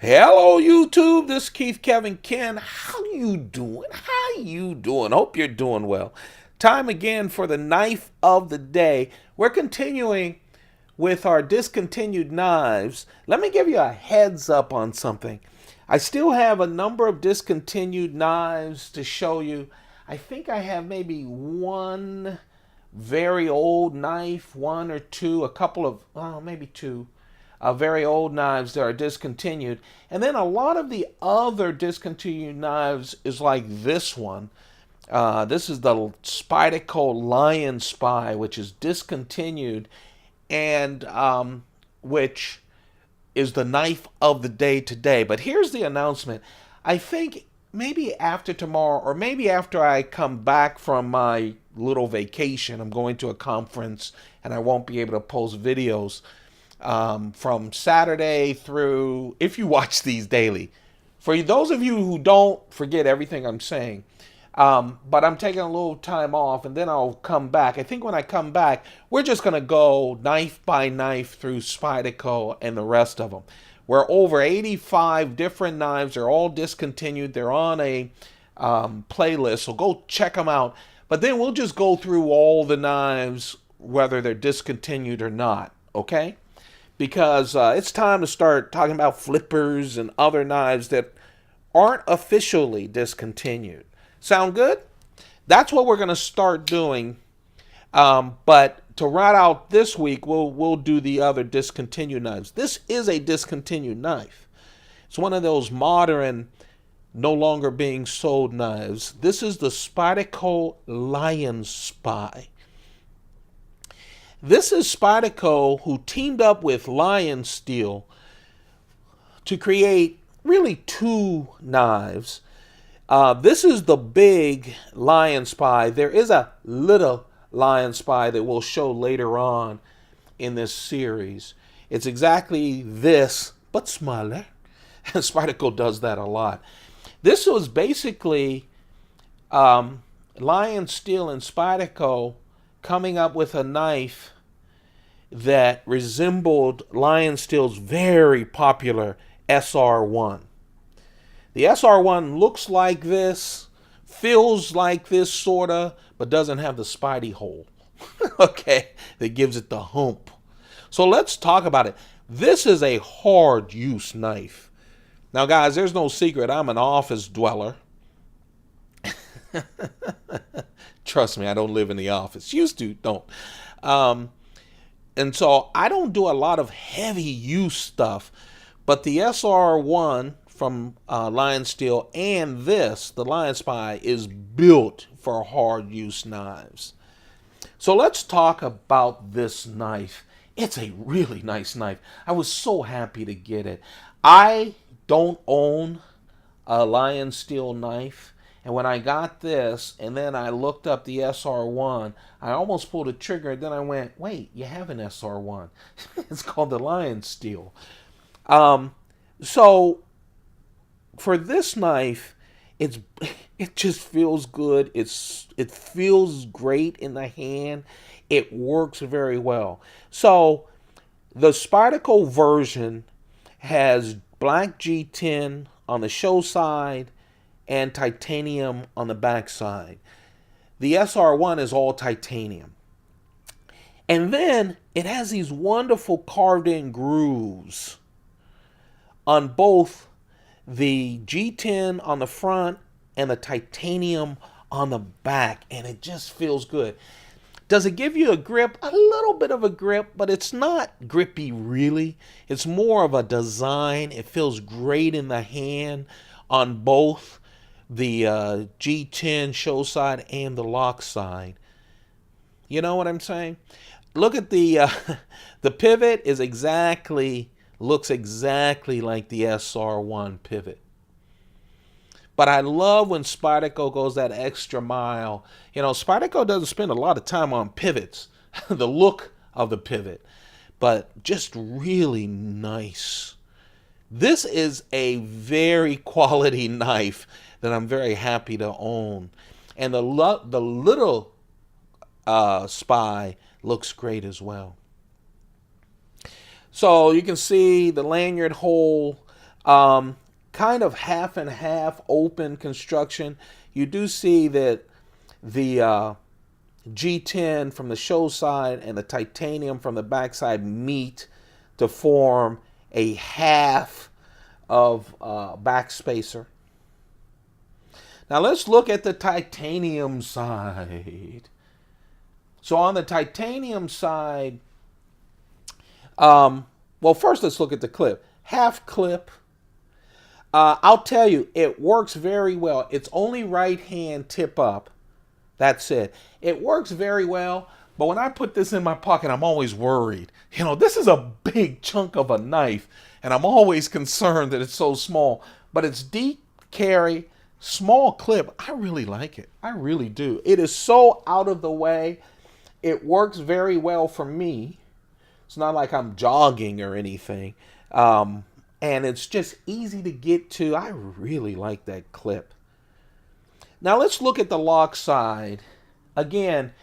Hello YouTube, this is Keith Kevin Ken. How you doing? How you doing? Hope you're doing well. Time again for the knife of the day. We're continuing with our discontinued knives. Let me give you a heads up on something. I still have a number of discontinued knives to show you. I think I have maybe one very old knife, one or two, a couple of, maybe two very old knives that are discontinued. And then a lot of the other discontinued knives is like this one. This is the Spyderco LionSpy, which is discontinued, and which is the knife of the day today. But here's the announcement. I think maybe after tomorrow, or maybe after I come back from my little vacation, I'm going to a conference and I won't be able to post videos from Saturday through, if you watch these daily. For those of you who don't, forget everything I'm saying. But I'm taking a little time off and then I'll come back. I think when I come back, we're just going to go knife by knife through Spyderco and the rest of them. We're over 85 different knives. They're all discontinued. They're on a playlist, so go check them out. But then we'll just go through all the knives, whether they're discontinued or not, okay? Because it's time to start talking about flippers and other knives that aren't officially discontinued. Sound good? That's what we're going to start doing. But to round out this week, we'll do the other discontinued knives. This is a discontinued knife. It's one of those modern, no longer being sold knives. This is the Spyderco LionSpy. This is Spyderco, who teamed up with Lion Steel to create really two knives. This is the big LionSpy. There is a little LionSpy that we'll show later on in this series. It's exactly this, but smaller. And Spyderco does that a lot. This was basically Lion Steel and Spyderco coming up with a knife that resembled Lion Steel's very popular SR1. The SR1 looks like this, feels like this sorta, but doesn't have the Spidey hole, okay, that gives it the hump. So let's talk about it. This is a hard use knife. Now guys, there's no secret, I'm an office dweller. Trust me, I don't live in the office. Used to, don't. And so I don't do a lot of heavy use stuff. But the SR1 from Lion Steel and this, the LionSpy, is built for hard use knives. So let's talk about this knife. It's a really nice knife. I was so happy to get it. I don't own a Lion Steel knife. And when I got this, and then I looked up the SR1, I almost pulled a trigger, and then I went, wait, you have an SR1. It's called the Lion Steel. So, for this knife, it just feels good. It feels great in the hand. It works very well. So, the Spyderco version has black G10 on the show side, and titanium on the back side. The SR1 is all titanium. And then it has these wonderful carved in grooves on both the G10 on the front and the titanium on the back. And it just feels good. Does it give you a grip? A little bit of a grip, but it's not grippy really. It's more of a design. It feels great in the hand on both the G10 show side and the lock side. You know what I'm saying? Look at the the pivot is looks exactly like the SR1 pivot. But I love when Spyderco goes that extra mile. You know, Spyderco doesn't spend a lot of time on pivots, the look of the pivot, but just really nice. This is a very quality knife that I'm very happy to own. And the little Spy looks great as well. So you can see the lanyard hole Kind of half and half open construction. You do see that the G10 from the show side and the titanium from the backside meet to form a half of backspacer. Now let's look at the titanium side. So on the titanium side, well, first let's look at the clip. Half clip. I'll tell you, it works very well. It's only right hand tip up. That's it. It works very well, but when I put this in my pocket, I'm always worried. You know, this is a big chunk of a knife, and I'm always concerned that it's so small. But it's deep carry, small clip. I really like it. I really do. It is so out of the way. It works very well for me. It's not like I'm jogging or anything. And it's just easy to get to. I really like that clip. Now let's look at the lock side. Again,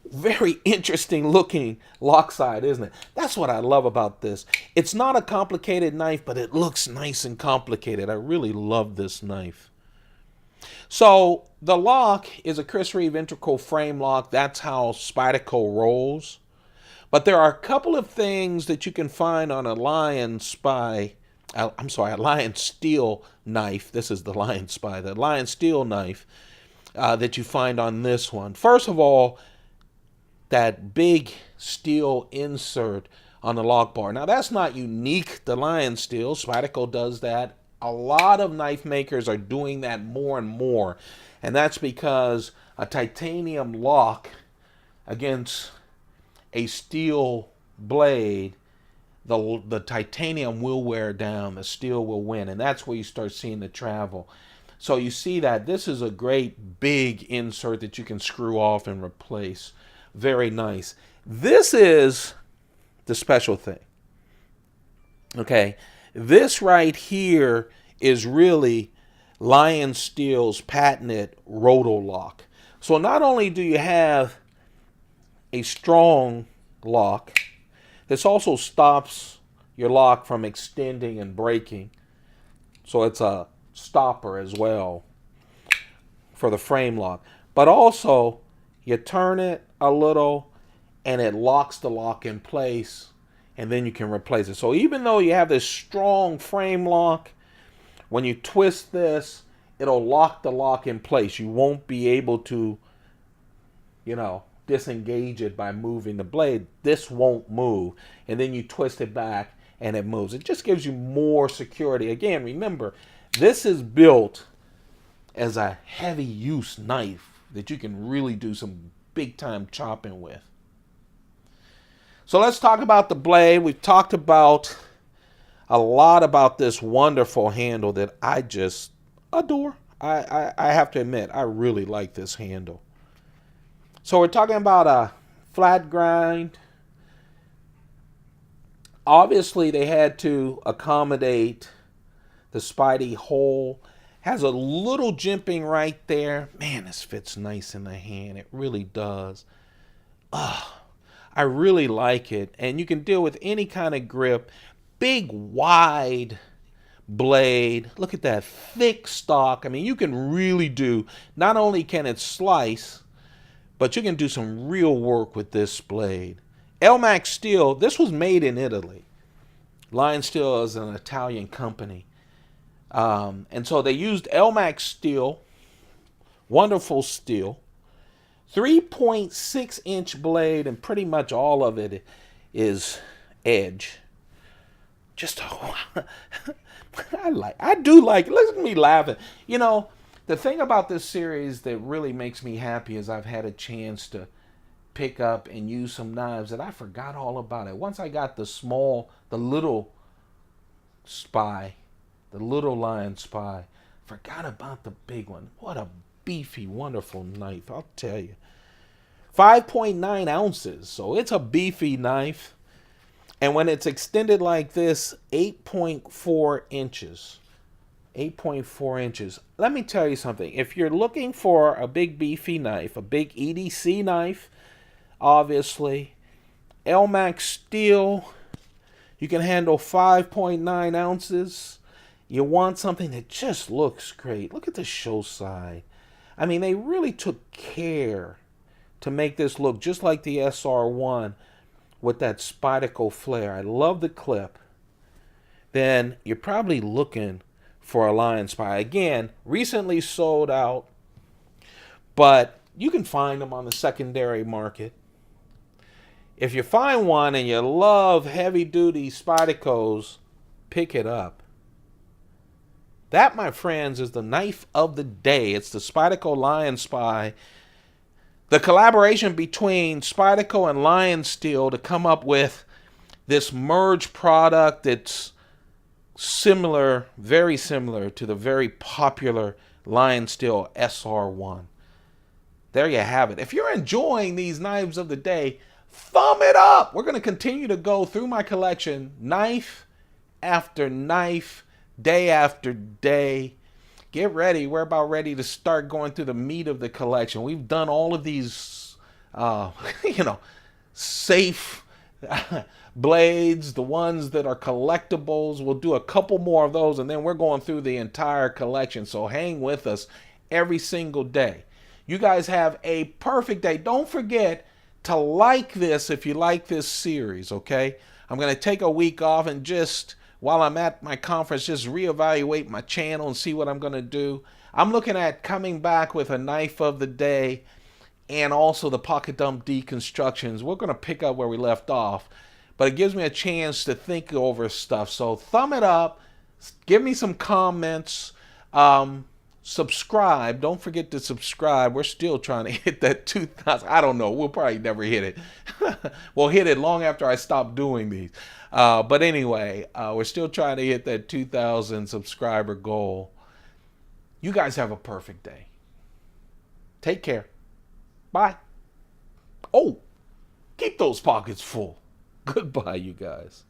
very interesting looking lock side, isn't it? That's what I love about this. It's not a complicated knife, but it looks nice and complicated. I really love this knife. So the lock is a Chris Reeve integral frame lock. That's how Spyderco rolls. But there are a couple of things that you can find on a LionSpy. I'm sorry, a Lion Steel knife. This is the LionSpy, the Lion Steel knife that you find on this one. First of all, that big steel insert on the lock bar. Now that's not unique to Lion Steel. Spyderco does that. A lot of knife makers are doing that more and more. And that's because a titanium lock against a steel blade, the titanium will wear down, the steel will win. And that's where you start seeing the travel. So you see that this is a great big insert that you can screw off and replace. Very nice. This is the special thing. Okay. This right here is really Lion Steel's patented rotolock. So not only do you have a strong lock, this also stops your lock from extending and breaking. So it's a stopper as well for the frame lock. But also, you turn it a little and it locks the lock in place, and then you can replace it. So even though you have this strong frame lock, when you twist this, it'll lock the lock in place. You won't be able to, disengage it by moving the blade. This won't move. And then you twist it back and it moves. It just gives you more security. Again, remember, this is built as a heavy use knife that you can really do some big time chopping with. So let's talk about the blade. We've talked about a lot about this wonderful handle that I just adore. I have to admit, I really like this handle. So we're talking about a flat grind. Obviously, they had to accommodate the Spidey hole. Has a little jimping right there. Man, this fits nice in the hand. It really does. I really like it. And you can deal with any kind of grip. Big, wide blade. Look at that thick stock. I mean, you can really do, not only can it slice, but you can do some real work with this blade. Elmax Steel, this was made in Italy. Lion Steel is an Italian company. And so they used Elmax Steel, wonderful steel, 3.6-inch blade, and pretty much all of it is edge. I do like it. Look at me laughing. The thing about this series that really makes me happy is I've had a chance to pick up and use some knives that I forgot all about it. Once I got the little spy, the little LionSpy, forgot about the big one. What a beefy, wonderful knife, I'll tell you. 5.9 ounces, so it's a beefy knife. And when it's extended like this, 8.4 inches. 8.4 inches. Let me tell you something. If you're looking for a big beefy knife, a big EDC knife, obviously, Elmax Steel, you can handle 5.9 ounces. You want something that just looks great. Look at the show side. I mean, they really took care to make this look just like the SR1 with that Spyderco flare. I love the clip. Then you're probably looking for a LionSpy. Again, recently sold out, but you can find them on the secondary market. If you find one and you love heavy-duty Spydercos, pick it up. That, my friends, is the knife of the day. It's the Spyderco LionSpy. The collaboration between Spyderco and Lion Steel to come up with this merged product that's similar, very similar to the very popular Lion Steel SR1. There you have it. If you're enjoying these knives of the day, thumb it up. We're going to continue to go through my collection, knife after knife, day after day. Get ready. We're about ready to start going through the meat of the collection. We've done all of these, safe blades, the ones that are collectibles. We'll do a couple more of those, and then we're going through the entire collection. So hang with us every single day. You guys have a perfect day. Don't forget to like this if you like this series, okay? I'm going to take a week off and just, while I'm at my conference, just reevaluate my channel and see what I'm going to do. I'm looking at coming back with a knife of the day and also the pocket dump deconstructions. We're going to pick up where we left off, but it gives me a chance to think over stuff. So thumb it up. Give me some comments. Subscribe. Don't forget to subscribe. We're still trying to hit that 2,000. I don't know. We'll probably never hit it. We'll hit it long after I stop doing these. But anyway, we're still trying to hit that 2,000 subscriber goal. You guys have a perfect day. Take care. Bye. Oh, keep those pockets full. Goodbye, you guys.